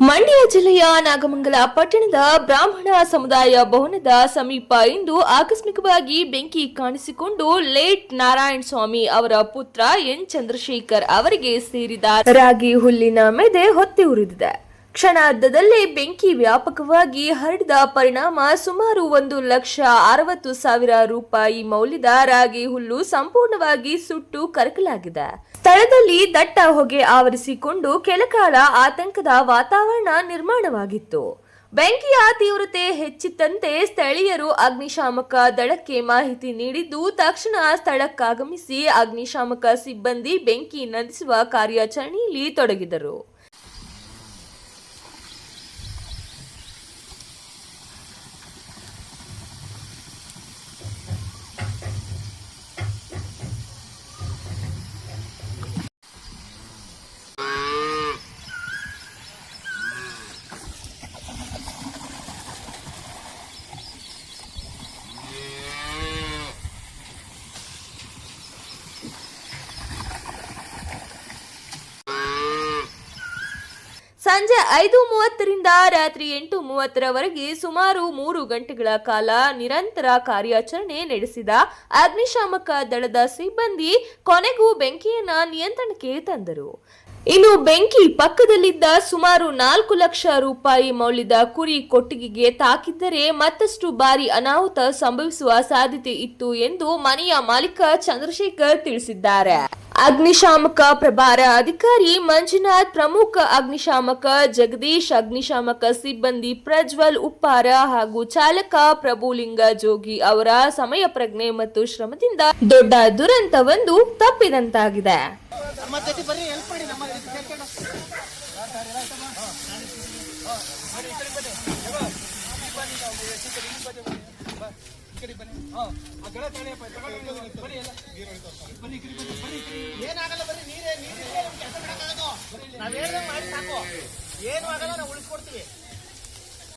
ಮಂಡ್ಯ ಜಿಲ್ಲೆಯ ನಾಗಮಂಗಲ ಪಟ್ಟಣದ ಬ್ರಾಹ್ಮಣ ಸಮುದಾಯ ಭವನದ ಸಮೀಪ ಇಂದು ಆಕಸ್ಮಿಕವಾಗಿ ಬೆಂಕಿ ಕಾಣಿಸಿಕೊಂಡು ಲೇಟ್ ನಾರಾಯಣ ಸ್ವಾಮಿ ಅವರ ಪುತ್ರ ಎನ್ ಚಂದ್ರಶೇಖರ್ ಅವರಿಗೆ ಸೇರಿದ ರಾಗಿ ಹುಲ್ಲಿನ ಮೆದೆ ಹೊತ್ತಿ ಉರಿದಿದೆ. ಕ್ಷಣಾರ್ಧದಲ್ಲೇ ಬೆಂಕಿ ವ್ಯಾಪಕವಾಗಿ ಹರಡಿದ ಪರಿಣಾಮ ಸುಮಾರು 1,60,000 ರೂಪಾಯಿ ಮೌಲ್ಯದ ರಾಗಿ ಹುಲ್ಲು ಸಂಪೂರ್ಣವಾಗಿ ಸುಟ್ಟು ಕರಕಲಾಗಿದೆ. ಸ್ಥಳದಲ್ಲಿ ದಟ್ಟ ಹೊಗೆ ಆವರಿಸಿಕೊಂಡು ಕೆಲಕಾಲ ಆತಂಕದ ವಾತಾವರಣ ನಿರ್ಮಾಣವಾಗಿತ್ತು. ಬೆಂಕಿಯ ತೀವ್ರತೆ ಹೆಚ್ಚಿದ್ದಂತೆ ಸ್ಥಳೀಯರು ಅಗ್ನಿಶಾಮಕ ದಳಕ್ಕೆ ಮಾಹಿತಿ ನೀಡಿದ್ದು ತಕ್ಷಣ ಸ್ಥಳಕ್ಕಾಗಮಿಸಿ ಅಗ್ನಿಶಾಮಕ ಸಿಬ್ಬಂದಿ ಬೆಂಕಿ ನಂದಿಸುವ ಕಾರ್ಯಾಚರಣೆಯಲ್ಲಿ ತೊಡಗಿದರು. ಸಂಜೆ 5:30ರಿಂದ ರಾತ್ರಿ 8:30ರವರೆಗೆ ಸುಮಾರು 3 ಗಂಟೆಗಳ ಕಾಲ ನಿರಂತರ ಕಾರ್ಯಾಚರಣೆ ನಡೆಸಿದ ಅಗ್ನಿಶಾಮಕ ದಳದ ಸಿಬ್ಬಂದಿ ಕೊನೆಗೂ ಬೆಂಕಿಯನ್ನ ನಿಯಂತ್ರಣಕ್ಕೆ ತಂದರು. ಇನ್ನು ಬೆಂಕಿ ಪಕ್ಕದಲ್ಲಿದ್ದ ಸುಮಾರು 4 ಲಕ್ಷ ರೂಪಾಯಿ ಮೌಲ್ಯದ ಕುರಿ ಕೊಟ್ಟಿಗೆಗೆ ತಾಕಿದ್ದರೆ ಮತ್ತಷ್ಟು ಬಾರಿ ಅನಾಹುತ ಸಂಭವಿಸುವ ಸಾಧ್ಯತೆ ಇತ್ತು ಎಂದು ಮನೆಯ ಮಾಲೀಕ ಚಂದ್ರಶೇಖರ್ ತಿಳಿಸಿದ್ದಾರೆ. ಅಗ್ನಿಶಾಮಕ ಪ್ರಭಾರ ಅಧಿಕಾರಿ ಮಂಜುನಾಥ್, ಪ್ರಮುಖ ಅಗ್ನಿಶಾಮಕ ಜಗದೀಶ್, ಅಗ್ನಿಶಾಮಕ ಸಿಬ್ಬಂದಿ ಪ್ರಜ್ವಲ್ ಉಪ್ಪಾರ ಹಾಗೂ ಚಾಲಕ ಪ್ರಭುಲಿಂಗ ಜೋಗಿ ಅವರ ಸಮಯ ಪ್ರಜ್ಞೆ ಮತ್ತು ಶ್ರಮದಿಂದ ದೊಡ್ಡ ದುರಂತವೊಂದು ತಪ್ಪಿದಂತಾಗಿದೆ. ಏನಾಗಲ್ಲ, ಬರೀ ನೀರೇ ನಾವ್ ಹೇಳ್ದಂಗ್ ಮಾಡಿ ಸಾಕು. ಏನು ಆಗಲ್ಲ, ನಾವು ಉಳಿಸ್ಕೊಡ್ತೀವಿ.